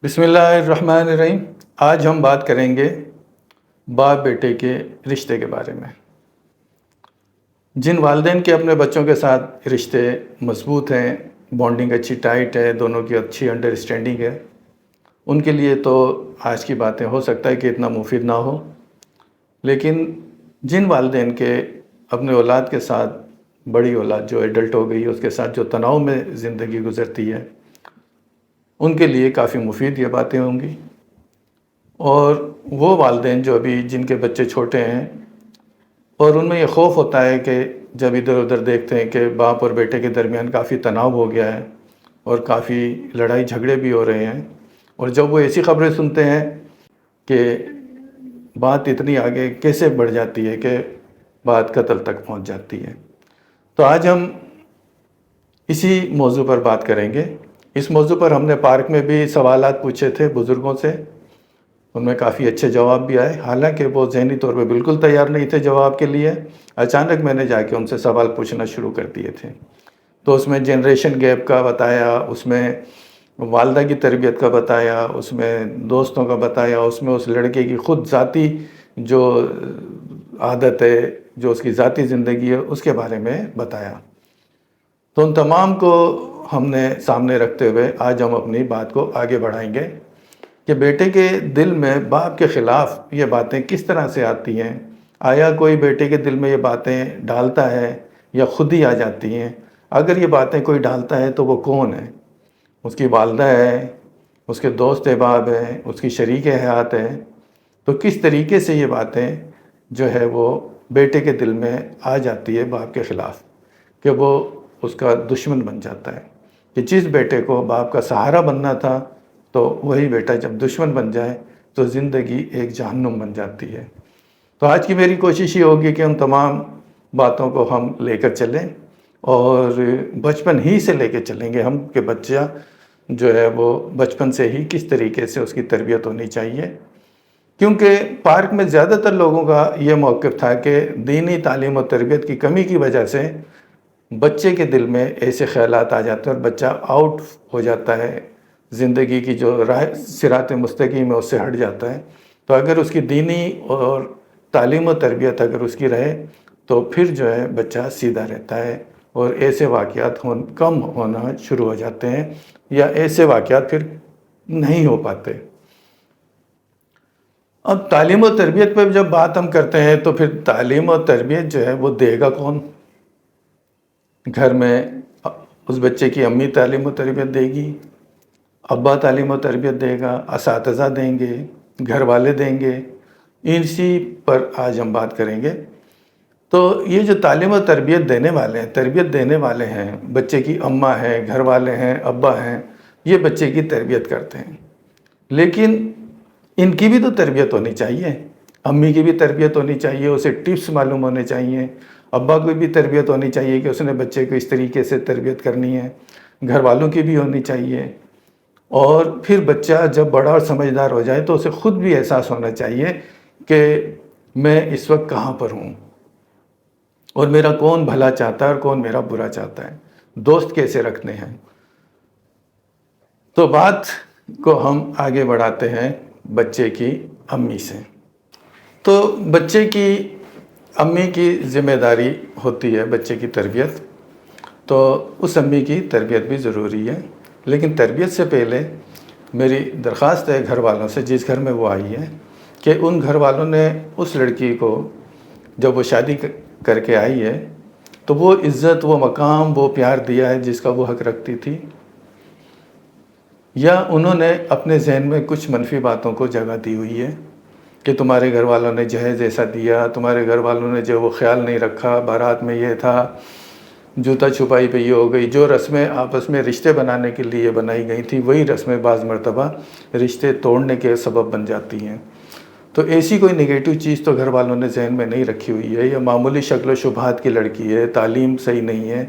بسم اللہ الرحمن الرحیم۔ آج ہم بات کریں گے باپ بیٹے کے رشتے کے بارے میں۔ جن والدین کے اپنے بچوں کے ساتھ رشتے مضبوط ہیں، بانڈنگ اچھی ٹائٹ ہے، دونوں کی اچھی انڈرسٹینڈنگ ہے، ان کے لیے تو آج کی باتیں ہو سکتا ہے کہ اتنا مفید نہ ہو، لیکن جن والدین کے اپنے اولاد کے ساتھ، بڑی اولاد جو ایڈلٹ ہو گئی ہے اس کے ساتھ جو تناؤ میں زندگی گزرتی ہے، ان کے لیے کافی مفید یہ باتیں ہوں گی۔ اور وہ والدین جو ابھی جن کے بچے چھوٹے ہیں اور ان میں یہ خوف ہوتا ہے کہ جب ادھر ادھر دیکھتے ہیں کہ باپ اور بیٹے کے درمیان کافی تناؤ ہو گیا ہے اور کافی لڑائی جھگڑے بھی ہو رہے ہیں، اور جب وہ ایسی خبریں سنتے ہیں کہ بات اتنی آگے کیسے بڑھ جاتی ہے کہ بات قتل تک پہنچ جاتی ہے، تو آج ہم اسی موضوع پر بات کریں گے۔ اس موضوع پر ہم نے پارک میں بھی سوالات پوچھے تھے بزرگوں سے، ان میں کافی اچھے جواب بھی آئے، حالانکہ وہ ذہنی طور پہ بالکل تیار نہیں تھے جواب کے لیے۔ اچانک میں نے جا کے ان سے سوال پوچھنا شروع کر دیے تھے، تو اس میں جنریشن گیپ کا بتایا، اس میں والدہ کی تربیت کا بتایا، اس میں دوستوں کا بتایا، اس میں اس لڑکے کی خود ذاتی جو عادت ہے، جو اس کی ذاتی زندگی ہے، اس کے بارے میں بتایا۔ تو ان تمام کو ہم نے سامنے رکھتے ہوئے آج ہم اپنی بات کو آگے بڑھائیں گے کہ بیٹے کے دل میں باپ کے خلاف یہ باتیں کس طرح سے آتی ہیں۔ آیا کوئی بیٹے کے دل میں یہ باتیں ڈالتا ہے یا خود ہی آ جاتی ہیں؟ اگر یہ باتیں کوئی ڈالتا ہے تو وہ کون ہے؟ اس کی والدہ ہے، اس کے دوست احباب ہیں، اس کی شریک حیات ہے؟ تو کس طریقے سے یہ باتیں جو ہے وہ بیٹے کے دل میں آ جاتی ہے باپ کے خلاف کہ وہ اس کا دشمن بن جاتا ہے، کہ جس بیٹے کو باپ کا سہارا بننا تھا تو وہی بیٹا جب دشمن بن جائے تو زندگی ایک جہنم بن جاتی ہے۔ تو آج کی میری کوشش یہ ہوگی کہ ان تمام باتوں کو ہم لے کر چلیں، اور بچپن ہی سے لے کے چلیں گے ہم کہ بچہ جو ہے وہ بچپن سے ہی کس طریقے سے اس کی تربیت ہونی چاہیے، کیونکہ پارک میں زیادہ تر لوگوں کا یہ موقف تھا کہ دینی تعلیم و تربیت کی کمی کی وجہ سے بچے کے دل میں ایسے خیالات آ جاتے ہیں اور بچہ آؤٹ ہو جاتا ہے، زندگی کی جو راہ صراط مستقیم ہے اس سے ہٹ جاتا ہے۔ تو اگر اس کی دینی اور تعلیم و تربیت اگر اس کی رہے تو پھر جو ہے بچہ سیدھا رہتا ہے، اور ایسے واقعات کم ہونا شروع ہو جاتے ہیں، یا ایسے واقعات پھر نہیں ہو پاتے۔ اب تعلیم و تربیت پہ جب بات ہم کرتے ہیں تو پھر تعلیم و تربیت جو ہے وہ دے گا کون؟ گھر میں اس بچے کی امی تعلیم و تربیت دے گی، ابا تعلیم و تربیت دے گا، اساتذہ دیں گے، گھر والے دیں گے، اسی پر آج ہم بات کریں گے۔ تو یہ جو تعلیم و تربیت دینے والے ہیں، تربیت دینے والے ہیں، بچے کی اماں ہیں، گھر والے ہیں، ابا ہیں، یہ بچے کی تربیت کرتے ہیں، لیکن ان کی بھی تو تربیت ہونی چاہیے۔ امی کی بھی تربیت ہونی چاہیے، اسے ٹپس معلوم ہونے چاہیے، ابا کو بھی تربیت ہونی چاہیے کہ اس نے بچے کو اس طریقے سے تربیت کرنی ہے، گھر والوں کی بھی ہونی چاہیے، اور پھر بچہ جب بڑا اور سمجھدار ہو جائے تو اسے خود بھی احساس ہونا چاہیے کہ میں اس وقت کہاں پر ہوں، اور میرا کون بھلا چاہتا ہے اور کون میرا برا چاہتا ہے، دوست کیسے رکھنے ہیں۔ تو بات کو ہم آگے بڑھاتے ہیں بچے کی امی سے۔ تو بچے کی امی کی ذمہ داری ہوتی ہے بچے کی تربیت، تو اس امی کی تربیت بھی ضروری ہے، لیکن تربیت سے پہلے میری درخواست ہے گھر والوں سے، جس گھر میں وہ آئی ہے، کہ ان گھر والوں نے اس لڑکی کو جب وہ شادی کر کے آئی ہے تو وہ عزت، وہ مقام، وہ پیار دیا ہے جس کا وہ حق رکھتی تھی، یا انہوں نے اپنے ذہن میں کچھ منفی باتوں کو جگہ دی ہوئی ہے کہ تمہارے گھر والوں نے جہیز ایسا دیا، تمہارے گھر والوں نے جو وہ خیال نہیں رکھا، بارات میں یہ تھا، جوتا چھپائی پہ یہ ہو گئی، جو رسمیں آپس میں رشتے بنانے کے لیے بنائی گئی تھی وہی رسمیں بعض مرتبہ رشتے توڑنے کے سبب بن جاتی ہیں۔ تو ایسی کوئی نگیٹو چیز تو گھر والوں نے ذہن میں نہیں رکھی ہوئی ہے، یا معمولی شکل و شبہات کی لڑکی ہے، تعلیم صحیح نہیں ہے،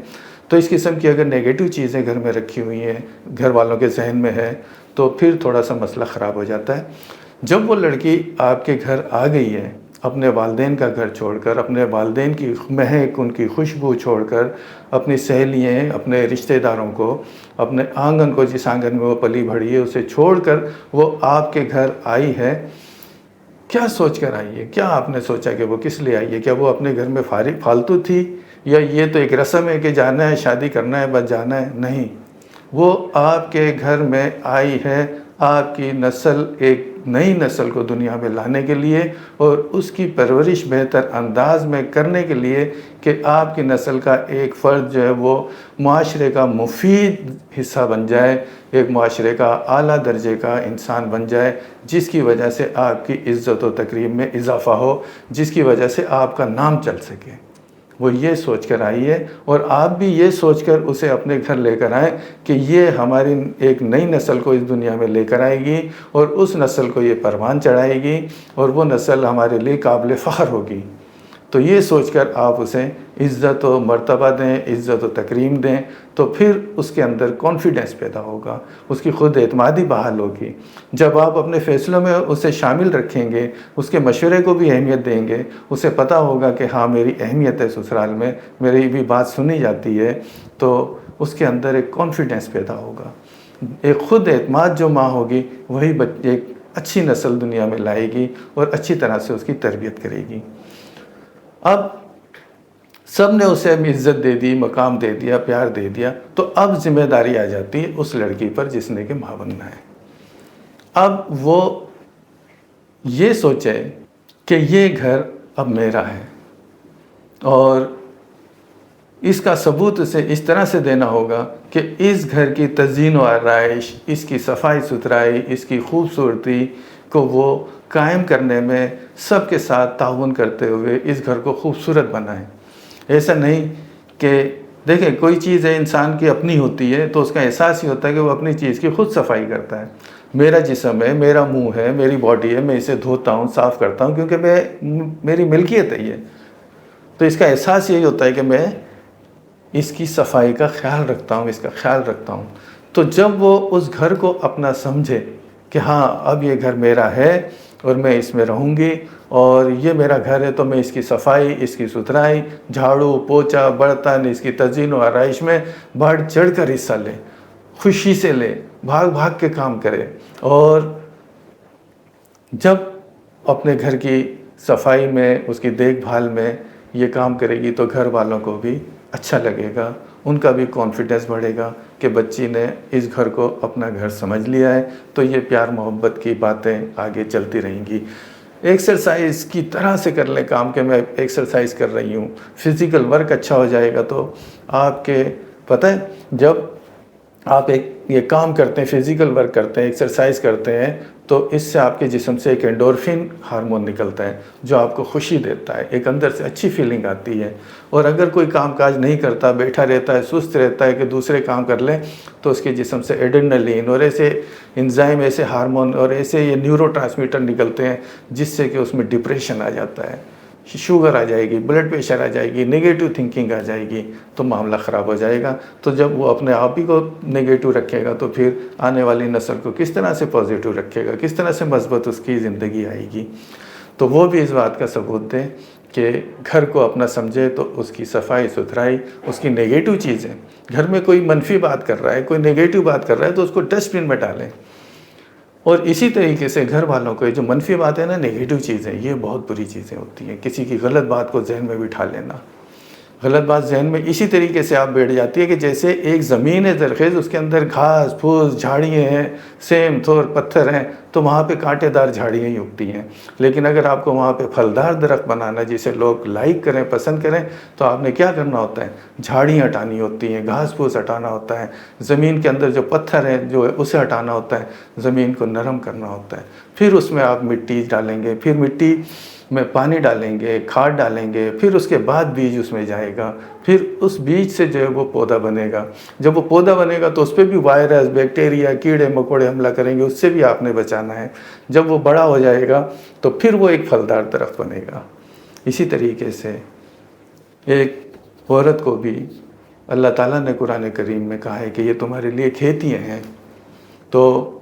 تو اس قسم کی اگر نگیٹو چیزیں گھر میں رکھی ہوئی ہیں، گھر والوں کے ذہن میں ہے، تو پھر تھوڑا سا مسئلہ خراب ہو جاتا ہے۔ جب وہ لڑکی آپ کے گھر آ گئی ہے، اپنے والدین کا گھر چھوڑ کر، اپنے والدین کی مہک، ان کی خوشبو چھوڑ کر، اپنی سہیلیاں، اپنے رشتہ داروں کو، اپنے آنگن کو، جس آنگن میں وہ پلی بڑھی ہے، اسے چھوڑ کر وہ آپ کے گھر آئی ہے، کیا سوچ کر آئی ہے؟ کیا آپ نے سوچا کہ وہ کس لیے آئی ہے؟ کیا وہ اپنے گھر میں فالتو تھی، یا یہ تو ایک رسم ہے کہ جانا ہے، شادی کرنا ہے، بس جانا ہے؟ نہیں، وہ آپ کے گھر میں آئی ہے آپ کی نسل، ایک نئی نسل کو دنیا میں لانے کے لیے، اور اس کی پرورش بہتر انداز میں کرنے کے لیے کہ آپ کی نسل کا ایک فرد جو ہے وہ معاشرے کا مفید حصہ بن جائے، ایک معاشرے کا اعلیٰ درجے کا انسان بن جائے، جس کی وجہ سے آپ کی عزت و تکریم میں اضافہ ہو، جس کی وجہ سے آپ کا نام چل سکے۔ وہ یہ سوچ کر آئی ہے، اور آپ بھی یہ سوچ کر اسے اپنے گھر لے کر آئیں کہ یہ ہماری ایک نئی نسل کو اس دنیا میں لے کر آئے گی، اور اس نسل کو یہ پروان چڑھائے گی، اور وہ نسل ہمارے لیے قابل فخر ہوگی۔ تو یہ سوچ کر آپ اسے عزت و مرتبہ دیں، عزت و تکریم دیں، تو پھر اس کے اندر کانفیڈنس پیدا ہوگا، اس کی خود اعتمادی بحال ہوگی۔ جب آپ اپنے فیصلوں میں اسے شامل رکھیں گے، اس کے مشورے کو بھی اہمیت دیں گے، اسے پتہ ہوگا کہ ہاں میری اہمیت ہے سسرال میں، میری بھی بات سنی جاتی ہے، تو اس کے اندر ایک کانفیڈنس پیدا ہوگا۔ ایک خود اعتماد جو ماں ہوگی، وہی ایک اچھی نسل دنیا میں لائے گی، اور اچھی طرح سے اس کی تربیت کرے گی۔ اب سب نے اسے عزت دے دی، مقام دے دیا، پیار دے دیا، تو اب ذمہ داری آ جاتی ہے اس لڑکی پر جس نے کہ ماں بننا ہے۔ اب وہ یہ سوچے کہ یہ گھر اب میرا ہے، اور اس کا ثبوت اسے اس طرح سے دینا ہوگا کہ اس گھر کی تزئین و آرائش، اس کی صفائی ستھرائی، اس کی خوبصورتی کو وہ قائم کرنے میں سب کے ساتھ تعاون کرتے ہوئے اس گھر کو خوبصورت بنائیں۔ ایسا نہیں کہ دیکھیں کوئی چیز ہے انسان کی اپنی ہوتی ہے تو اس کا احساس ہی ہوتا ہے کہ وہ اپنی چیز کی خود صفائی کرتا ہے۔ میرا جسم ہے، میرا منہ ہے، میری باڈی ہے، میں اسے دھوتا ہوں، صاف کرتا ہوں، کیونکہ میری ملکیت ہے یہ۔ تو اس کا احساس یہی ہوتا ہے کہ میں اس کی صفائی کا خیال رکھتا ہوں، اس کا خیال رکھتا ہوں۔ تو جب وہ اس گھر کو اپنا سمجھے کہ ہاں اب یہ گھر میرا ہے اور میں اس میں رہوں گی، اور یہ میرا گھر ہے تو میں اس کی صفائی، اس کی ستھرائی، جھاڑو پوچھا برتن، اس کی تزئین و آرائش میں بڑھ چڑھ کر حصہ لے، خوشی سے لے، بھاگ بھاگ کے کام کرے۔ اور جب اپنے گھر کی صفائی میں، اس کی دیکھ بھال میں یہ کام کرے گی تو گھر والوں کو بھی اچھا لگے گا، ان کا بھی کانفیڈنس بڑھے گا کہ بچی نے اس گھر کو اپنا گھر سمجھ لیا ہے، تو یہ پیار محبت کی باتیں آگے چلتی رہیں گی۔ ایکسرسائز کی طرح سے کر لیں کام، کہ میں ایکسرسائز کر رہی ہوں، فزیکل ورک اچھا ہو جائے گا۔ تو آپ کے پتہ ہے جب آپ یہ کام کرتے ہیں، فزیکل ورک کرتے ہیں، ایکسرسائز کرتے ہیں، تو اس سے آپ کے جسم سے ایک انڈورفن ہارمون نکلتا ہے جو آپ کو خوشی دیتا ہے، ایک اندر سے اچھی فیلنگ آتی ہے۔ اور اگر کوئی کام کاج نہیں کرتا، بیٹھا رہتا ہے، سست رہتا ہے کہ دوسرے کام کر لیں، تو اس کے جسم سے ایڈرینلین اور ایسے انزائم، ایسے ہارمون اور ایسے یہ نیورو ٹرانسمیٹر نکلتے ہیں جس سے کہ اس میں ڈپریشن آ جاتا ہے، شوگر آ جائے گی، بلڈ پریشر آ جائے گی، نگیٹو تھنکنگ آ جائے گی، تو معاملہ خراب ہو جائے گا۔ تو جب وہ اپنے آپ ہی کو نگیٹو رکھے گا تو پھر آنے والی نسل کو کس طرح سے پازیٹو رکھے گا، کس طرح سے مثبت اس کی زندگی آئے گی۔ تو وہ بھی اس بات کا ثبوت دیں کہ گھر کو اپنا سمجھے تو اس کی صفائی ستھرائی، اس کی نگیٹو چیزیں، گھر میں کوئی منفی بات کر رہا ہے، کوئی نگیٹو بات کر رہا ہے تو اس کو ڈسٹ بن میں ڈالیں۔ اور اسی طریقے سے گھر والوں کو جو منفی باتیں نا، نگیٹو چیزیں، یہ بہت بری چیزیں ہوتی ہیں۔ کسی کی غلط بات کو ذہن میں بٹھا لینا، غلط بات ذہن میں اسی طریقے سے آپ بیٹھ جاتی ہے کہ جیسے ایک زمین ہے زرخیز، اس کے اندر گھاس پھوس، جھاڑیاں ہیں، سیم تھور پتھر ہیں، تو وہاں پہ کانٹے دار جھاڑیاں ہی اگتی ہیں۔ لیکن اگر آپ کو وہاں پہ پھلدار درخت بنانا، جسے لوگ لائک کریں، پسند کریں، تو آپ نے کیا کرنا ہوتا ہے؟ جھاڑیاں ہٹانی ہوتی ہیں، گھاس پھوس ہٹانا ہوتا ہے، زمین کے اندر جو پتھر ہیں جو ہے اسے ہٹانا ہوتا ہے، زمین کو نرم کرنا ہوتا ہے۔ پھر اس میں آپ مٹی ڈالیں گے، پھر مٹی میں پانی ڈالیں گے، کھاد ڈالیں گے، پھر اس کے بعد بیج اس میں جائے گا، پھر اس بیج سے جو ہے وہ پودا بنے گا۔ جب وہ پودا بنے گا تو اس پہ بھی وائرس، بیکٹیریا، کیڑے مکوڑے حملہ کریں گے، اس سے بھی آپ نے بچانا ہے۔ جب وہ بڑا ہو جائے گا تو پھر وہ ایک پھلدار درخت بنے گا۔ اسی طریقے سے ایک عورت کو بھی اللہ تعالیٰ نے قرآن کریم میں کہا ہے کہ یہ تمہارے لیے کھیتیاں ہیں۔ تو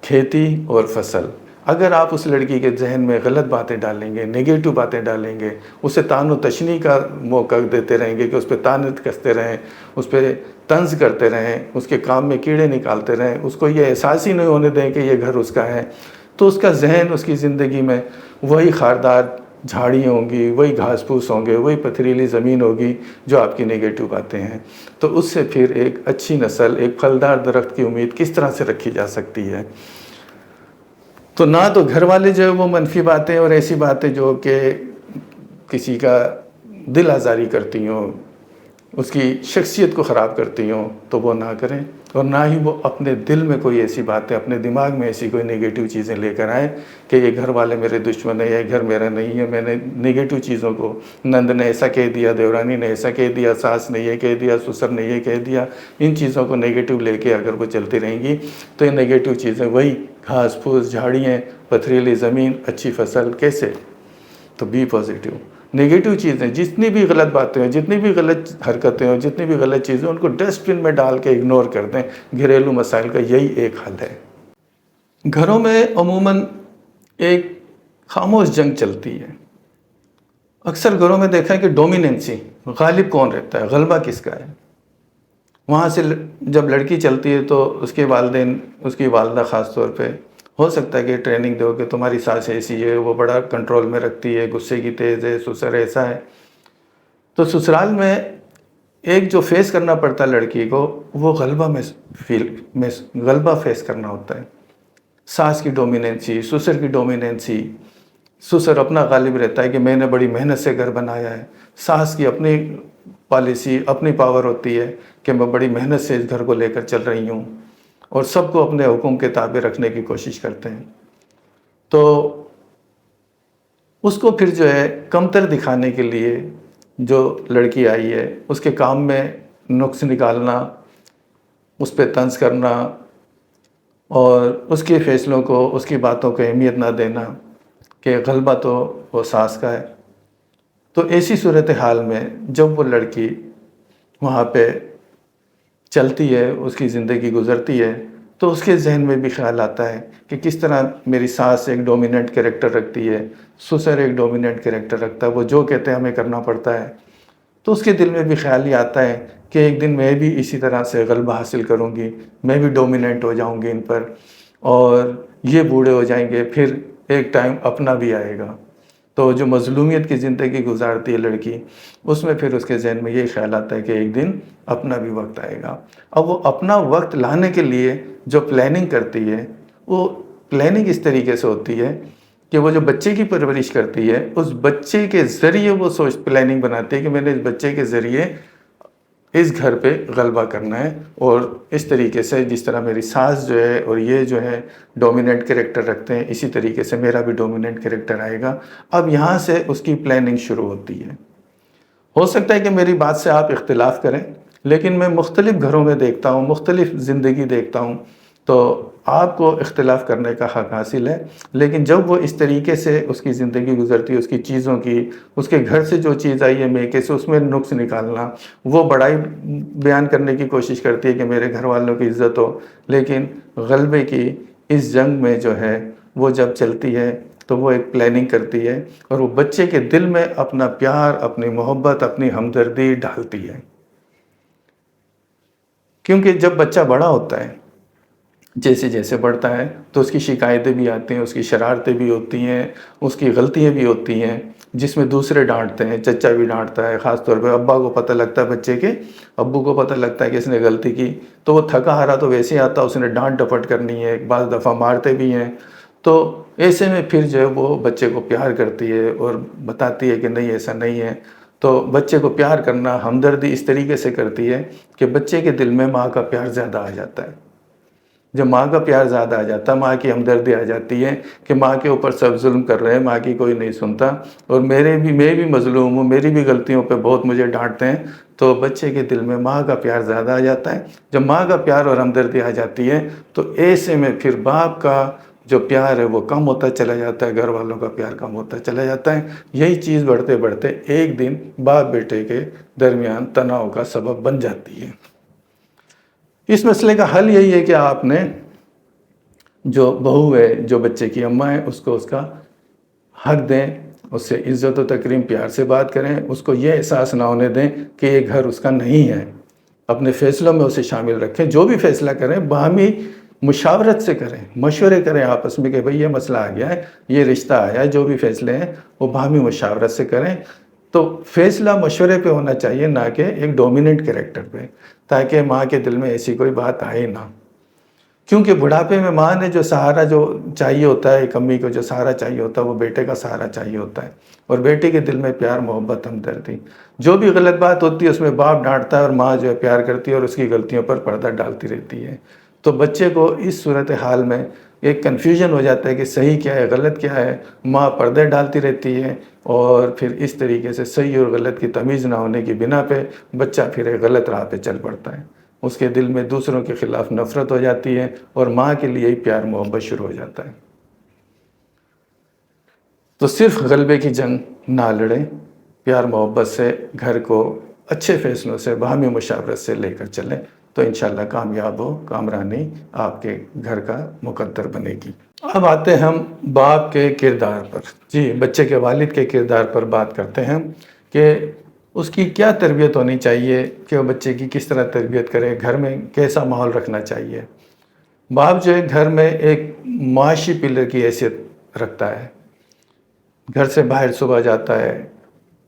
کھیتی اور فصل، اگر آپ اس لڑکی کے ذہن میں غلط باتیں ڈالیں گے، نگیٹو باتیں ڈالیں گے، اسے طعن و تشنیع کا موقع دیتے رہیں گے کہ اس پہ طعنت کستے رہیں، اس پہ طنز کرتے رہیں، اس کے کام میں کیڑے نکالتے رہیں، اس کو یہ احساس ہی نہیں ہونے دیں کہ یہ گھر اس کا ہے، تو اس کا ذہن اس کی زندگی میں وہی خاردار جھاڑیاں ہوں گی، وہی گھاس پھوس ہوں گے، وہی پتھریلی زمین ہوگی جو آپ کی نگیٹو باتیں ہیں۔ تو اس سے پھر ایک اچھی نسل، ایک پھلدار درخت کی امید کس طرح سے رکھی جا سکتی ہے؟ تو نہ تو گھر والے جو ہے وہ منفی باتیں اور ایسی باتیں جو کہ کسی کا دل آزاری کرتی ہوں، اس کی شخصیت کو خراب کرتی ہوں، تو وہ نہ کریں، اور نہ ہی وہ اپنے دل میں کوئی ایسی باتیں، اپنے دماغ میں ایسی کوئی نگیٹو چیزیں لے کر آئیں کہ یہ گھر والے میرے دشمن ہیں، یہ گھر میرا نہیں ہے، میں نے نگیٹو چیزوں کو، نند نے ایسا کہہ دیا، دیورانی نے ایسا کہہ دیا، ساس نے یہ کہہ دیا، سسر نے یہ کہہ دیا، ان چیزوں کو نگیٹو لے کے اگر وہ چلتی رہیں گی تو یہ نگیٹو چیزیں وہی گھاس پھوس، جھاڑیاں، پتھریلی زمین، اچھی فصل کیسے؟ تو بی پازیٹیو۔ نگیٹو چیزیں جتنی بھی غلط باتیں ہوں، جتنی بھی غلط حرکتیں ہوں، جتنی بھی غلط چیزیں، ان کو ڈسٹ بن میں ڈال کے اگنور کر دیں۔ گھریلو مسائل کا یہی ایک حل ہے۔ گھروں میں عموماً ایک خاموش جنگ چلتی ہے۔ اکثر گھروں میں دیکھا ہے کہ ڈومیننسی، غالب کون رہتا ہے، غلبہ کس کا ہے۔ وہاں سے جب لڑکی چلتی ہے تو اس کے والدین، اس کی والدہ خاص طور پہ ہو سکتا ہے کہ ٹریننگ دو کہ تمہاری ساس ایسی ہے، وہ بڑا کنٹرول میں رکھتی ہے، غصے کی تیز ہے، سسر ایسا ہے۔ تو سسرال میں ایک جو فیس کرنا پڑتا ہے لڑکی کو، وہ غلبہ فیس کرنا ہوتا ہے۔ ساس کی ڈومیننسی، سسر کی ڈومیننسی، سسر اپنا غالب رہتا ہے کہ میں نے بڑی محنت سے گھر بنایا ہے، ساس کی اپنی پالیسی، اپنی پاور ہوتی ہے کہ میں بڑی محنت سے اس گھر کو لے کر چل رہی ہوں، اور سب کو اپنے حکم کے تابع رکھنے کی کوشش کرتے ہیں۔ تو اس کو پھر جو ہے کمتر دکھانے کے لیے جو لڑکی آئی ہے، اس کے کام میں نقص نکالنا، اس پہ طنز کرنا، اور اس کے فیصلوں کو، اس کی باتوں کو اہمیت نہ دینا کہ غلبہ تو وہ ساس کا ہے۔ تو ایسی صورتحال میں جب وہ لڑکی وہاں پہ چلتی ہے، اس کی زندگی گزرتی ہے، تو اس کے ذہن میں بھی خیال آتا ہے کہ کس طرح میری ساس ایک ڈومیننٹ کریکٹر رکھتی ہے، سسر ایک ڈومیننٹ کریکٹر رکھتا ہے، وہ جو کہتے ہیں ہمیں کرنا پڑتا ہے۔ تو اس کے دل میں بھی خیال یہ آتا ہے کہ ایک دن میں بھی اسی طرح سے غلبہ حاصل کروں گی، میں بھی ڈومیننٹ ہو جاؤں گی ان پر، اور یہ بوڑھے ہو جائیں گے، پھر ایک ٹائم اپنا بھی آئے گا۔ تو جو مظلومیت کی زندگی گزارتی ہے لڑکی، اس میں پھر اس کے ذہن میں یہ خیال آتا ہے کہ ایک دن اپنا بھی وقت آئے گا۔ اب وہ اپنا وقت لانے کے لیے جو پلاننگ کرتی ہے، وہ پلاننگ اس طریقے سے ہوتی ہے کہ وہ جو بچے کی پرورش کرتی ہے، اس بچے کے ذریعے وہ پلاننگ بناتی ہے کہ میں نے اس بچے کے ذریعے اس گھر پہ غلبہ کرنا ہے، اور اس طریقے سے جس طرح میری ساس جو ہے اور یہ جو ہے ڈومیننٹ کریکٹر رکھتے ہیں، اسی طریقے سے میرا بھی ڈومیننٹ کریکٹر آئے گا۔ اب یہاں سے اس کی پلاننگ شروع ہوتی ہے۔ ہو سکتا ہے کہ میری بات سے آپ اختلاف کریں، لیکن میں مختلف گھروں میں دیکھتا ہوں، مختلف زندگی دیکھتا ہوں، تو آپ کو اختلاف کرنے کا حق حاصل ہے، لیکن جب وہ اس طریقے سے اس کی زندگی گزرتی ہے، اس کی چیزوں کی، اس کے گھر سے جو چیز آئی ہے میکے سے، اس میں نقص نکالنا، وہ بڑائی بیان کرنے کی کوشش کرتی ہے کہ میرے گھر والوں کی عزت ہو، لیکن غلبے کی اس جنگ میں جو ہے وہ جب چلتی ہے تو وہ ایک پلاننگ کرتی ہے، اور وہ بچے کے دل میں اپنا پیار، اپنی محبت، اپنی ہمدردی ڈالتی ہے۔ کیونکہ جب بچہ بڑا ہوتا ہے، جیسے جیسے بڑھتا ہے تو اس کی شکایتیں بھی آتی ہیں، اس کی شرارتیں بھی ہوتی ہیں، اس کی غلطیاں بھی ہوتی ہیں، جس میں دوسرے ڈانٹتے ہیں، چچا بھی ڈانٹتا ہے، خاص طور پہ ابا کو پتہ لگتا ہے، بچے کے ابو کو پتہ لگتا ہے کہ اس نے غلطی کی، تو وہ تھکا ہارا تو ویسے آتا، اس نے ڈانٹ ڈپٹ کرنی ہے، بعض دفعہ مارتے بھی ہیں۔ تو ایسے میں پھر جو ہے وہ بچے کو پیار کرتی ہے اور بتاتی ہے کہ نہیں ایسا نہیں ہے۔ تو بچے کو پیار کرنا، ہمدردی اس طریقے سے کرتی ہے کہ بچے کے دل میں ماں کا پیار زیادہ آ جاتا ہے۔ جب ماں کا پیار زیادہ آ جاتا ہے، ماں کی ہمدردی آ جاتی ہے کہ ماں کے اوپر سب ظلم کر رہے ہیں، ماں کی کوئی نہیں سنتا، اور میں بھی مظلوم ہوں، میری بھی غلطیوں پہ بہت مجھے ڈانٹتے ہیں، تو بچے کے دل میں ماں کا پیار زیادہ آ جاتا ہے۔ جب ماں کا پیار اور ہمدردی آ جاتی ہے تو ایسے میں پھر باپ کا جو پیار ہے وہ کم ہوتا چلا جاتا ہے، گھر والوں کا پیار کم ہوتا چلا جاتا ہے۔ یہی چیز بڑھتے بڑھتے ایک دن باپ بیٹے کے درمیان تناؤ کا سبب بن جاتی ہے۔ اس مسئلے کا حل یہی ہے کہ آپ نے جو بہو ہے، جو بچے کی اماں ہے، اس کو اس کا حق دیں، اس سے عزت و تکریم پیار سے بات کریں، اس کو یہ احساس نہ ہونے دیں کہ یہ گھر اس کا نہیں ہے، اپنے فیصلوں میں اسے شامل رکھیں، جو بھی فیصلہ کریں باہمی مشاورت سے کریں، مشورے کریں آپس میں کہ بھئی یہ مسئلہ آ گیا ہے، یہ رشتہ آیا ہے، جو بھی فیصلے ہیں وہ باہمی مشاورت سے کریں۔ تو فیصلہ مشورے پہ ہونا چاہیے، نہ کہ ایک ڈومیننٹ کریکٹر پہ، تاکہ ماں کے دل میں ایسی کوئی بات آئے نہ، کیونکہ بڑھاپے میں ماں نے جو سہارا جو چاہیے ہوتا ہے، ایک امی کو جو سہارا چاہیے ہوتا ہے وہ بیٹے کا سہارا چاہیے ہوتا ہے، اور بیٹے کے دل میں پیار، محبت، ہمدردی، جو بھی غلط بات ہوتی ہے اس میں باپ ڈانٹتا ہے اور ماں جو ہے پیار کرتی ہے اور اس کی غلطیوں پر پردہ ڈالتی رہتی ہے۔ تو بچے کو اس صورتحال میں ایک کنفیوژن ہو جاتا ہے کہ صحیح کیا ہے، غلط کیا ہے، ماں پردے ڈالتی رہتی ہے، اور پھر اس طریقے سے صحیح اور غلط کی تمیز نہ ہونے کی بنا پہ بچہ پھر ایک غلط راہ پہ چل پڑتا ہے، اس کے دل میں دوسروں کے خلاف نفرت ہو جاتی ہے اور ماں کے لیے ہی پیار محبت شروع ہو جاتا ہے۔ تو صرف غلبے کی جنگ نہ لڑیں، پیار محبت سے گھر کو اچھے فیصلوں سے باہمی مشاورت سے لے کر چلیں، تو انشاءاللہ کامیاب ہو، کامرانی آپ کے گھر کا مقدر بنے گی۔ اب آتے ہیں ہم باپ کے کردار پر، جی بچے کے والد کے کردار پر بات کرتے ہیں کہ اس کی کیا تربیت ہونی چاہیے، کہ وہ بچے کی کس طرح تربیت کرے، گھر میں کیسا ماحول رکھنا چاہیے۔ باپ جو ہے گھر میں ایک معاشی پلر کی حیثیت رکھتا ہے، گھر سے باہر صبح جاتا ہے،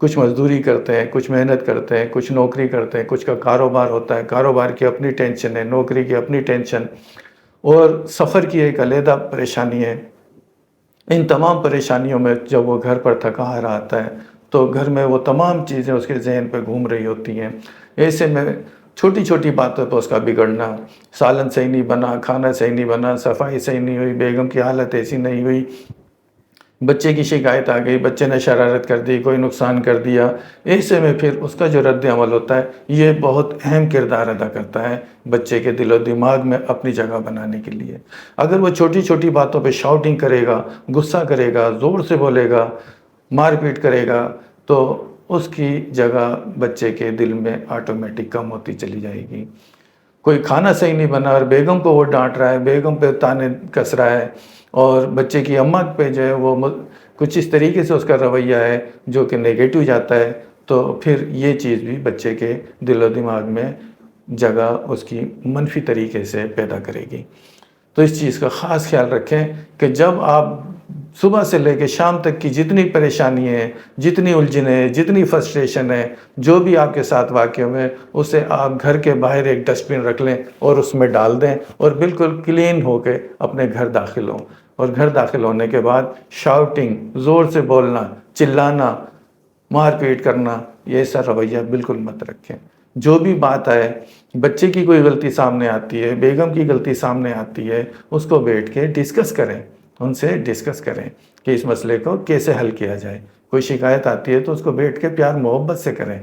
کچھ مزدوری کرتے ہیں، کچھ محنت کرتے ہیں، کچھ نوکری کرتے ہیں، کچھ کا کاروبار ہوتا ہے، کاروبار کی اپنی ٹینشن ہے، نوکری کی اپنی ٹینشن، اور سفر کی ایک علیحدہ پریشانی ہے۔ ان تمام پریشانیوں میں جب وہ گھر پر تھکا ہارا آتا ہے تو گھر میں وہ تمام چیزیں اس کے ذہن پہ گھوم رہی ہوتی ہیں، ایسے میں چھوٹی چھوٹی باتوں پہ اس کا بگڑنا، سالن صحیح نہیں بنا، کھانا صحیح نہیں بنا، صفائی صحیح نہیں ہوئی، بیگم کی حالت ایسی نہیں ہوئی، بچے کی شکایت آ گئی، بچے نے شرارت کر دی، کوئی نقصان کر دیا، ایسے میں پھر اس کا جو رد عمل ہوتا ہے یہ بہت اہم کردار ادا کرتا ہے بچے کے دل و دماغ میں اپنی جگہ بنانے کے لیے۔ اگر وہ چھوٹی چھوٹی باتوں پہ شاؤٹنگ کرے گا، غصہ کرے گا، زور سے بولے گا، مار پیٹ کرے گا، تو اس کی جگہ بچے کے دل میں آٹومیٹک کم ہوتی چلی جائے گی۔ کوئی کھانا صحیح نہیں بنا اور بیگم کو وہ ڈانٹ رہا ہے، بیگم پہ تانے کس رہا ہے، اور بچے کی اماں پہ جو ہے وہ کچھ اس طریقے سے اس کا رویہ ہے جو کہ نیگیٹو جاتا ہے، تو پھر یہ چیز بھی بچے کے دل و دماغ میں جگہ اس کی منفی طریقے سے پیدا کرے گی۔ تو اس چیز کا خاص خیال رکھیں کہ جب آپ صبح سے لے کے شام تک کی جتنی پریشانی ہیں، جتنی الجھنیں ہیں، جتنی فرسٹریشن ہے، جو بھی آپ کے ساتھ واقع ہوئے، اسے آپ گھر کے باہر ایک ڈسٹ بن رکھ لیں اور اس میں ڈال دیں، اور بالکل کلین ہو کے اپنے گھر داخل ہوں۔ اور گھر داخل ہونے کے بعد شاؤٹنگ، زور سے بولنا، چلانا، مار پیٹ کرنا، یہ ایسا رویہ بالکل مت رکھیں۔ جو بھی بات آئے، بچے کی کوئی غلطی سامنے آتی ہے، بیگم کی غلطی سامنے آتی ہے، اس کو بیٹھ کے ڈسکس کریں، ان سے ڈسکس کریں کہ اس مسئلے کو کیسے حل کیا جائے۔ کوئی شکایت آتی ہے تو اس کو بیٹھ کے پیار محبت سے کریں۔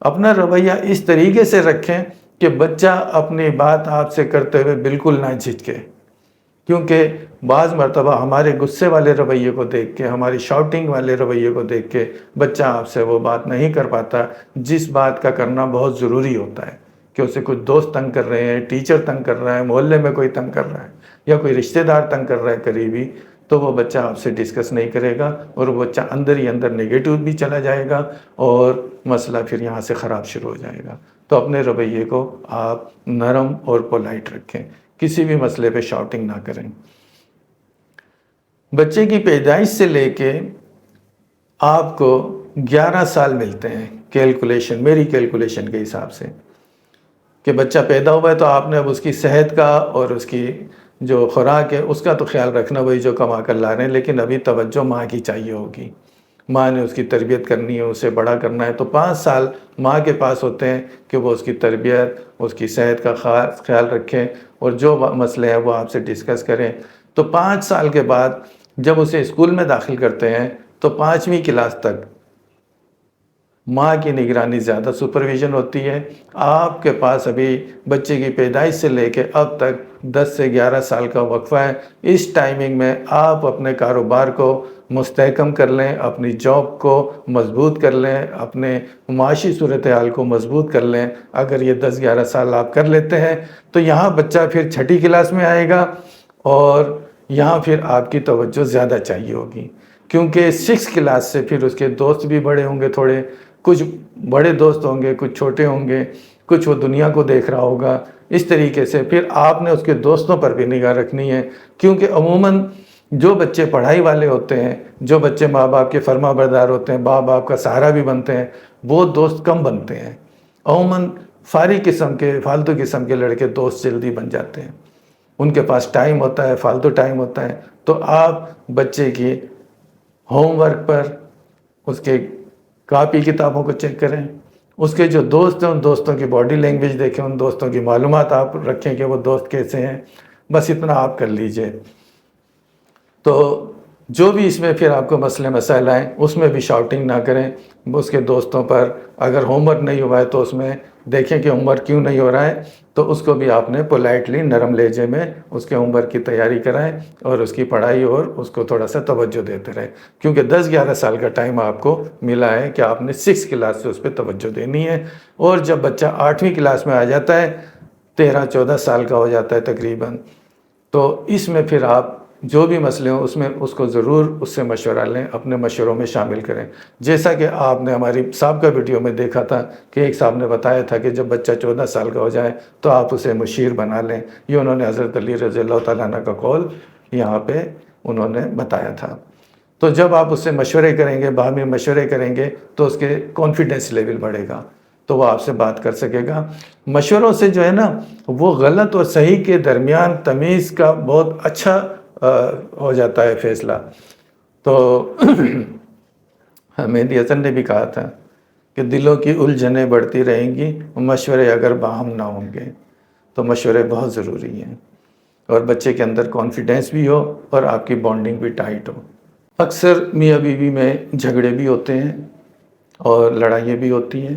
اپنا رویہ اس طریقے سے رکھیں کہ بچہ اپنی بات آپ سے کرتے ہوئے بالکل نہ جھجکے، کیونکہ بعض مرتبہ ہمارے غصے والے رویے کو دیکھ کے، ہماری شاؤٹنگ والے رویے کو دیکھ کے بچہ آپ سے وہ بات نہیں کر پاتا جس بات کا کرنا بہت ضروری ہوتا ہے، کہ اسے کچھ دوست تنگ کر رہے ہیں، ٹیچر تنگ کر رہا ہے، محلے میں کوئی تنگ کر رہا ہے، یا کوئی رشتہ دار تنگ کر رہا ہے قریبی، تو وہ بچہ آپ سے ڈسکس نہیں کرے گا، اور وہ بچہ اندر ہی اندر نیگیٹو بھی چلا جائے گا، اور مسئلہ پھر یہاں سے خراب شروع ہو جائے گا۔ تو اپنے رویے کو آپ نرم اور پولائٹ رکھیں، کسی بھی مسئلے پہ شاؤٹنگ نہ کریں۔ بچے کی پیدائش سے لے کے آپ کو 11 سال ملتے ہیں، کیلکولیشن، میری کیلکولیشن کے حساب سے، کہ بچہ پیدا ہوا ہے تو آپ نے اب اس کی صحت کا اور اس کی جو خوراک ہے اس کا تو خیال رکھنا، وہی جو کما کر لا رہے ہیں، لیکن ابھی توجہ ماں کی چاہیے ہوگی، ماں نے اس کی تربیت کرنی ہے، اسے بڑا کرنا ہے، تو 5 سال ماں کے پاس ہوتے ہیں کہ وہ اس کی تربیت، اس کی صحت کا خاص خیال رکھیں، اور جو مسئلے ہیں وہ آپ سے ڈسکس کریں۔ تو 5 سال کے بعد جب اسے اسکول میں داخل کرتے ہیں تو 5ویں کلاس تک ماں کی نگرانی زیادہ سپرویژن ہوتی ہے۔ آپ کے پاس ابھی بچے کی پیدائش سے لے کے اب تک 10 سے 11 سال کا وقفہ ہے۔ اس ٹائمنگ میں آپ اپنے کاروبار کو مستحکم کر لیں، اپنی جاب کو مضبوط کر لیں، اپنے معاشی صورتحال کو مضبوط کر لیں۔ اگر یہ 10-11 سال آپ کر لیتے ہیں تو یہاں بچہ پھر 6ٹھی کلاس میں آئے گا، اور یہاں پھر آپ کی توجہ زیادہ چاہیے ہوگی، کیونکہ 6 کلاس سے پھر اس کے دوست بھی بڑے ہوں گے، تھوڑے کچھ بڑے دوست ہوں گے، کچھ چھوٹے ہوں گے، کچھ وہ دنیا کو دیکھ رہا ہوگا۔ اس طریقے سے پھر آپ نے اس کے دوستوں پر بھی نگاہ رکھنی ہے، کیونکہ عموماً جو بچے پڑھائی والے ہوتے ہیں، جو بچے ماں باپ کے فرما بردار ہوتے ہیں، ماں باپ کا سہارا بھی بنتے ہیں، وہ دوست کم بنتے ہیں۔ عموماً فارغ قسم کے، فالتو قسم کے لڑکے دوست جلدی بن جاتے ہیں، ان کے پاس ٹائم ہوتا ہے، فالتو ٹائم ہوتا ہے۔ تو آپ بچے کی ہوم ورک پر، اس کے کاپی کتابوں کو چیک کریں، اس کے جو دوست ہیں ان دوستوں کی باڈی لینگویج دیکھیں، ان دوستوں کی معلومات آپ رکھیں کہ وہ دوست کیسے ہیں، بس اتنا آپ کر لیجئے۔ تو جو بھی اس میں پھر آپ کو مسئلے مسائل آئیں، اس میں بھی شاؤٹنگ نہ کریں اس کے دوستوں پر۔ اگر ہوم ورک نہیں ہوا ہے تو اس میں دیکھیں کہ ہوم ورک کیوں نہیں ہو رہا ہے، تو اس کو بھی آپ نے پولائٹلی نرم لہجے میں اس کے ہوم ورک کی تیاری کرائیں، اور اس کی پڑھائی اور اس کو تھوڑا سا توجہ دیتے رہیں، کیونکہ 10-11 سال کا ٹائم آپ کو ملا ہے کہ آپ نے 6 کلاس سے اس پہ توجہ دینی ہے۔ اور جب بچہ 8ویں کلاس میں آ جاتا ہے، 13-14 سال کا ہو جاتا ہے تقریباً، تو اس میں پھر آپ جو بھی مسئلے ہوں اس میں اس کو ضرور اس سے مشورہ لیں، اپنے مشوروں میں شامل کریں۔ جیسا کہ آپ نے ہماری سابقہ ویڈیو میں دیکھا تھا کہ ایک صاحب نے بتایا تھا کہ جب بچہ 14 سال کا ہو جائے تو آپ اسے مشیر بنا لیں۔ یہ انہوں نے حضرت علی رضی اللہ تعالیٰ عنہ کا قول یہاں پہ انہوں نے بتایا تھا۔ تو جب آپ اس سے مشورے کریں گے، باہمی مشورے کریں گے، تو اس کے کانفیڈنس لیول بڑھے گا، تو وہ آپ سے بات کر سکے گا۔ مشوروں سے جو ہے نا، وہ غلط اور صحیح کے درمیان تمیز کا بہت اچھا ہو جاتا ہے فیصلہ۔ تو مہدی حسن نے بھی کہا تھا کہ دلوں کی الجھنیں بڑھتی رہیں گی مشورے اگر باہم نہ ہوں گے۔ تو مشورے بہت ضروری ہیں، اور بچے کے اندر کانفیڈنس بھی ہو اور آپ کی بانڈنگ بھی ٹائٹ ہو۔ اکثر میاں بیوی میں جھگڑے بھی ہوتے ہیں اور لڑائیاں بھی ہوتی ہیں،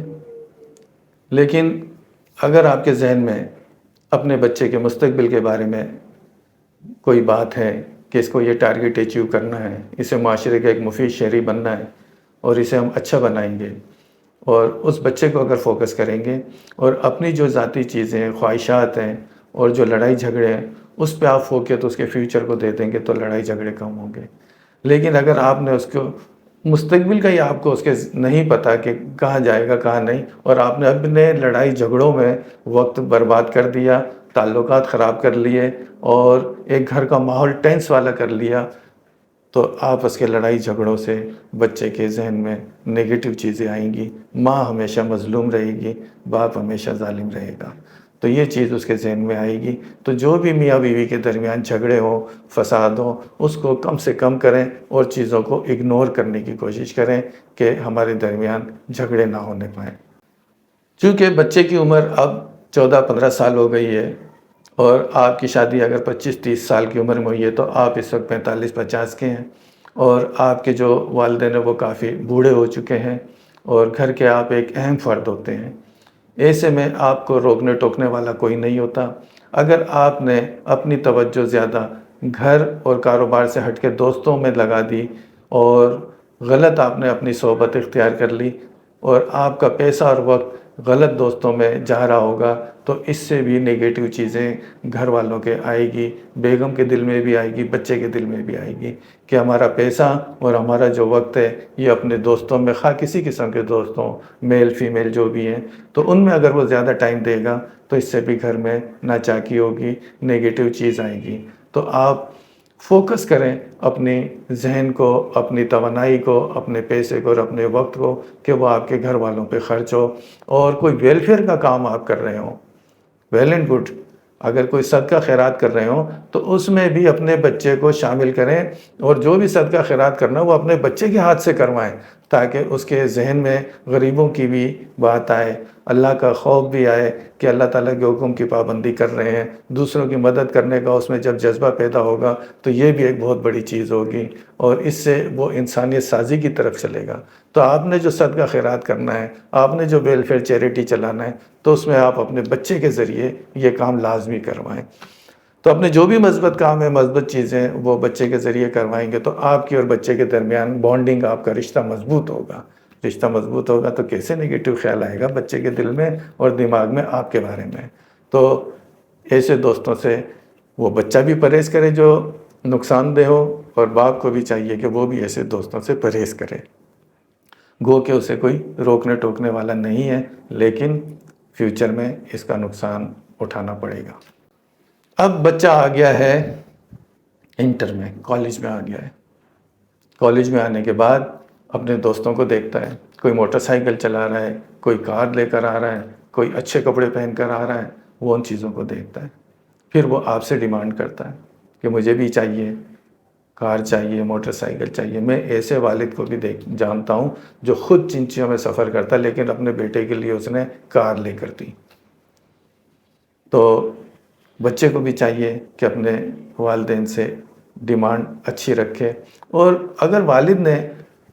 لیکن اگر آپ کے ذہن میں اپنے بچے کے مستقبل کے بارے میں کوئی بات ہے کہ اس کو یہ ٹارگٹ اچیو کرنا ہے، اسے معاشرے کا ایک مفید شہری بننا ہے، اور اسے ہم اچھا بنائیں گے، اور اس بچے کو اگر فوکس کریں گے اور اپنی جو ذاتی چیزیں، خواہشات ہیں اور جو لڑائی جھگڑے ہیں اس پہ آپ فوکس اس کے فیوچر کو دے دیں گے تو لڑائی جھگڑے کم ہوں گے۔ لیکن اگر آپ نے اس کو مستقبل کا ہی آپ کو اس کے نہیں پتہ کہ کہاں جائے گا کہاں نہیں، اور آپ نے اپنے لڑائی جھگڑوں میں وقت برباد کر دیا، تعلقات خراب کر لیے، اور ایک گھر کا ماحول ٹینس والا کر لیا، تو آپس کے لڑائی جھگڑوں سے بچے کے ذہن میں نگیٹو چیزیں آئیں گی، ماں ہمیشہ مظلوم رہے گی، باپ ہمیشہ ظالم رہے گا، تو یہ چیز اس کے ذہن میں آئے گی۔ تو جو بھی میاں بیوی کے درمیان جھگڑے ہوں، فساد ہوں، اس کو کم سے کم کریں اور چیزوں کو اگنور کرنے کی کوشش کریں کہ ہمارے درمیان جھگڑے نہ ہونے پائیں۔ چونکہ بچے کی عمر اب 14-15 سال ہو گئی ہے، اور آپ کی شادی اگر 25-30 سال کی عمر میں ہوئی ہے تو آپ اس وقت 45-50 کے ہیں، اور آپ کے جو والدین ہیں وہ کافی بوڑھے ہو چکے ہیں، اور گھر کے آپ ایک اہم فرد ہوتے ہیں۔ ایسے میں آپ کو روکنے ٹوکنے والا کوئی نہیں ہوتا۔ اگر آپ نے اپنی توجہ زیادہ گھر اور کاروبار سے ہٹ کے دوستوں میں لگا دی، اور غلط آپ نے اپنی صحبت اختیار کر لی، اور آپ کا پیسہ اور وقت غلط دوستوں میں جا رہا ہوگا، تو اس سے بھی نگیٹو چیزیں گھر والوں کے آئے گی، بیگم کے دل میں بھی آئے گی، بچے کے دل میں بھی آئے گی کہ ہمارا پیسہ اور ہمارا جو وقت ہے یہ اپنے دوستوں میں، خواہ کسی قسم کے دوستوں، میل فیمیل جو بھی ہیں، تو ان میں اگر وہ زیادہ ٹائم دے گا تو اس سے بھی گھر میں ناچاکی ہوگی، نگیٹو چیز آئے گی۔ تو آپ فوکس کریں اپنی ذہن کو، اپنی توانائی کو، اپنے پیسے کو اور اپنے وقت کو کہ وہ آپ کے گھر والوں پہ خرچ ہو، اور کوئی ویلفیئر کا کام آپ کر رہے ہوں، ویل اینڈ گڈ۔ اگر کوئی صدقہ خیرات کر رہے ہوں تو اس میں بھی اپنے بچے کو شامل کریں، اور جو بھی صدقہ خیرات کرنا وہ اپنے بچے کے ہاتھ سے کروائیں، تاکہ اس کے ذہن میں غریبوں کی بھی بات آئے، اللہ کا خوف بھی آئے کہ اللہ تعالیٰ کے حکم کی پابندی کر رہے ہیں، دوسروں کی مدد کرنے کا اس میں جب جذبہ پیدا ہوگا تو یہ بھی ایک بہت بڑی چیز ہوگی، اور اس سے وہ انسانیت سازی کی طرف چلے گا۔ تو آپ نے جو صدقہ خیرات کرنا ہے، آپ نے جو ویلفیئر چیریٹی چلانا ہے، تو اس میں آپ اپنے بچے کے ذریعے یہ کام لازمی کروائیں۔ تو اپنے جو بھی مثبت کام ہے، مثبت چیزیں وہ بچے کے ذریعے کروائیں گے تو آپ کی اور بچے کے درمیان بانڈنگ، آپ کا رشتہ مضبوط ہوگا۔ رشتہ مضبوط ہوگا تو کیسے نگیٹو خیال آئے گا بچے کے دل میں اور دماغ میں آپ کے بارے میں۔ تو ایسے دوستوں سے وہ بچہ بھی پرہیز کرے جو نقصان دہ ہو، اور باپ کو بھی چاہیے کہ وہ بھی ایسے دوستوں سے پرہیز کرے، گو کہ اسے کوئی روکنے ٹوکنے والا نہیں ہے، لیکن فیوچر میں اس کا نقصان اٹھانا پڑے گا۔ اب بچہ آ گیا ہے انٹر میں، کالج میں آ گیا ہے، کالج میں آنے کے بعد اپنے دوستوں کو دیکھتا ہے، کوئی موٹر سائیکل چلا رہا ہے، کوئی کار لے کر آ رہا ہے، کوئی اچھے کپڑے پہن کر آ رہا ہے، وہ ان چیزوں کو دیکھتا ہے، پھر وہ آپ سے ڈیمانڈ کرتا ہے کہ مجھے بھی چاہیے، کار چاہیے، موٹر سائیکل چاہیے۔ میں ایسے والد کو بھی جانتا ہوں جو خود جن چیزوں میں سفر کرتا ہے، لیکن اپنے بیٹے کے لیے اس نے کار لے کر دی۔ تو بچے کو بھی چاہیے کہ اپنے والدین سے ڈیمانڈ اچھی رکھے، اور اگر والد نے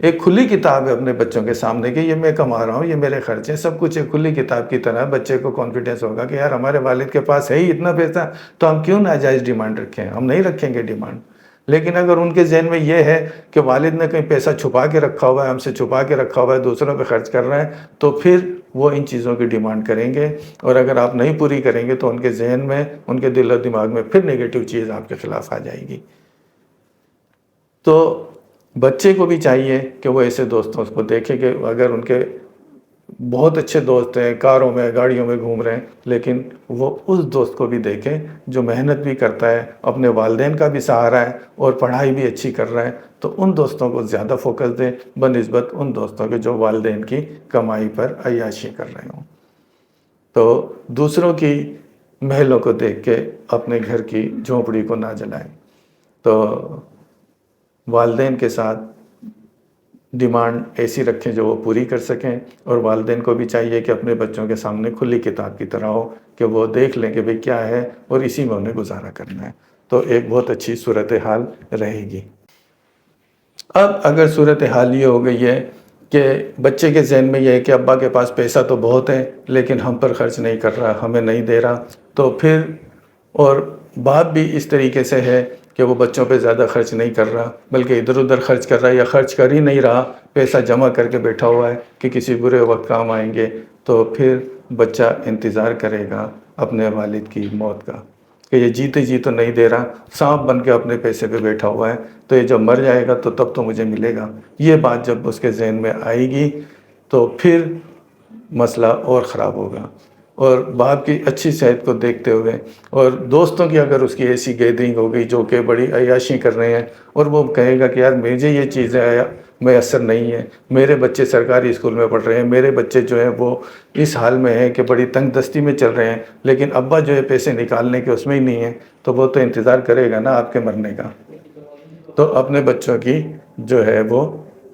ایک کھلی کتاب ہے اپنے بچوں کے سامنے کہ یہ میں کما رہا ہوں، یہ میرے خرچ ہیں، سب کچھ ایک کھلی کتاب کی طرح، بچے کو کانفیڈنس ہوگا کہ یار ہمارے والد کے پاس ہے ہی اتنا پیسہ، تو ہم کیوں ناجائز ڈیمانڈ رکھیں، ہم نہیں رکھیں گے ڈیمانڈ۔ لیکن اگر ان کے ذہن میں یہ ہے کہ والد نے کہیں پیسہ چھپا کے رکھا ہوا ہے، ہم سے چھپا کے رکھا ہوا ہے، دوسروں پہ خرچ کر رہا ہے، تو پھر وہ ان چیزوں کی ڈیمانڈ کریں گے، اور اگر آپ نہیں پوری کریں گے تو ان کے ذہن میں، ان کے دل و دماغ میں پھر نیگیٹو چیز آپ کے خلاف آ جائے گی۔ تو بچے کو بھی چاہیے کہ وہ ایسے دوستوں کو دیکھے کہ اگر ان کے بہت اچھے دوست ہیں، کاروں میں گاڑیوں میں گھوم رہے ہیں، لیکن وہ اس دوست کو بھی دیکھے جو محنت بھی کرتا ہے، اپنے والدین کا بھی سہارا ہے اور پڑھائی بھی اچھی کر رہا ہے، تو ان دوستوں کو زیادہ فوکس دیں بنسبت ان دوستوں کے جو والدین کی کمائی پر عیاشی کر رہے ہوں۔ تو دوسروں کی محلوں کو دیکھ کے اپنے گھر کی جھونپڑی کو نہ جلائیں۔ تو والدین کے ساتھ ڈیمانڈ ایسی رکھیں جو وہ پوری کر سکیں، اور والدین کو بھی چاہیے کہ اپنے بچوں کے سامنے کھلی کتاب کی طرح ہو کہ وہ دیکھ لیں کہ بھئی کیا ہے، اور اسی میں انہیں گزارا کرنا ہے، تو ایک بہت اچھی صورتحال رہے گی۔ اب اگر صورتحال یہ ہو گئی ہے کہ بچے کے ذہن میں یہ ہے کہ ابا کے پاس پیسہ تو بہت ہے لیکن ہم پر خرچ نہیں کر رہا، ہمیں نہیں دے رہا، تو پھر اور باپ بھی اس طریقے سے ہے کہ وہ بچوں پہ زیادہ خرچ نہیں کر رہا بلکہ ادھر ادھر خرچ کر رہا ہے، یا خرچ کر ہی نہیں رہا، پیسہ جمع کر کے بیٹھا ہوا ہے کہ کسی برے وقت کام آئیں گے، تو پھر بچہ انتظار کرے گا اپنے والد کی موت کا کہ یہ جیتے جی تو نہیں دے رہا، سانپ بن کے اپنے پیسے پہ بیٹھا ہوا ہے، تو یہ جب مر جائے گا تو تب تو مجھے ملے گا۔ یہ بات جب اس کے ذہن میں آئے گی تو پھر مسئلہ اور خراب ہوگا، اور باپ کی اچھی صحت کو دیکھتے ہوئے، اور دوستوں کی اگر اس کی ایسی گیدرنگ ہو گئی جو کہ بڑی عیاشی کر رہے ہیں، اور وہ کہے گا کہ یار مجھے یہ چیزیں میسر نہیں ہیں، میرے بچے سرکاری اسکول میں پڑھ رہے ہیں، میرے بچے جو ہیں وہ اس حال میں ہیں کہ بڑی تنگ دستی میں چل رہے ہیں، لیکن ابا جو ہے پیسے نکالنے کے اس میں ہی نہیں ہیں، تو وہ تو انتظار کرے گا نا آپ کے مرنے کا۔ تو اپنے بچوں کی جو ہے وہ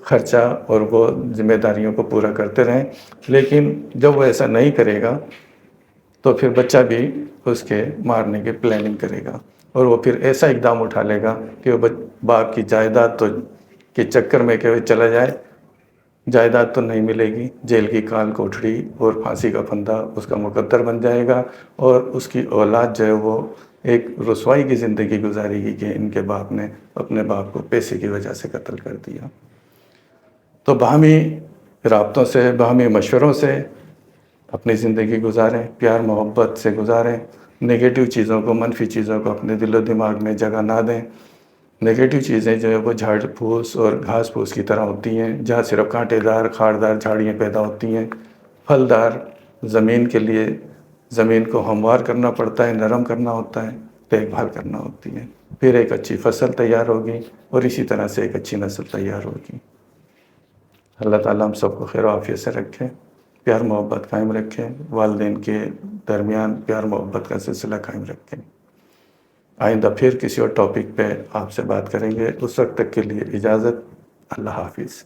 خرچہ اور وہ ذمہ داریوں کو پورا کرتے رہیں، لیکن جب وہ ایسا نہیں کرے گا تو پھر بچہ بھی اس کے مارنے کی پلاننگ کرے گا، اور وہ پھر ایسا اقدام اٹھا لے گا کہ وہ باپ کی جائیداد تو کے چکر میں کہ چلا جائے، جائیداد تو نہیں ملے گی، جیل کی کال کوٹھڑی اور پھانسی کا پھندہ اس کا مقدر بن جائے گا، اور اس کی اولاد جو ہے وہ ایک رسوائی کی زندگی گزارے گی کہ ان کے باپ نے اپنے باپ کو پیسے کی وجہ سے قتل کر دیا۔ تو باہمی رابطوں سے، باہمی مشوروں سے اپنی زندگی گزاریں، پیار محبت سے گزاریں، نگیٹو چیزوں کو، منفی چیزوں کو اپنے دل و دماغ میں جگہ نہ دیں۔ نگیٹو چیزیں جو ہیں وہ جھاڑ پھوس اور گھاس پھوس کی طرح ہوتی ہیں، جہاں صرف کانٹے دار خاردار جھاڑیاں پیدا ہوتی ہیں۔ پھلدار زمین کے لیے زمین کو ہموار کرنا پڑتا ہے، نرم کرنا ہوتا ہے، دیکھ بھال کرنا ہوتی ہے، پھر ایک اچھی فصل تیار ہوگی، اور اسی طرح سے ایک اچھی نسل تیار ہوگی۔ اللہ تعالیٰ ہم سب کو خیر و عافیت سے رکھے، پیار محبت قائم رکھیں، والدین کے درمیان پیار محبت کا سلسلہ قائم رکھیں۔ آئندہ پھر کسی اور ٹاپک پہ آپ سے بات کریں گے، اس وقت تک کے لیے اجازت، اللہ حافظ۔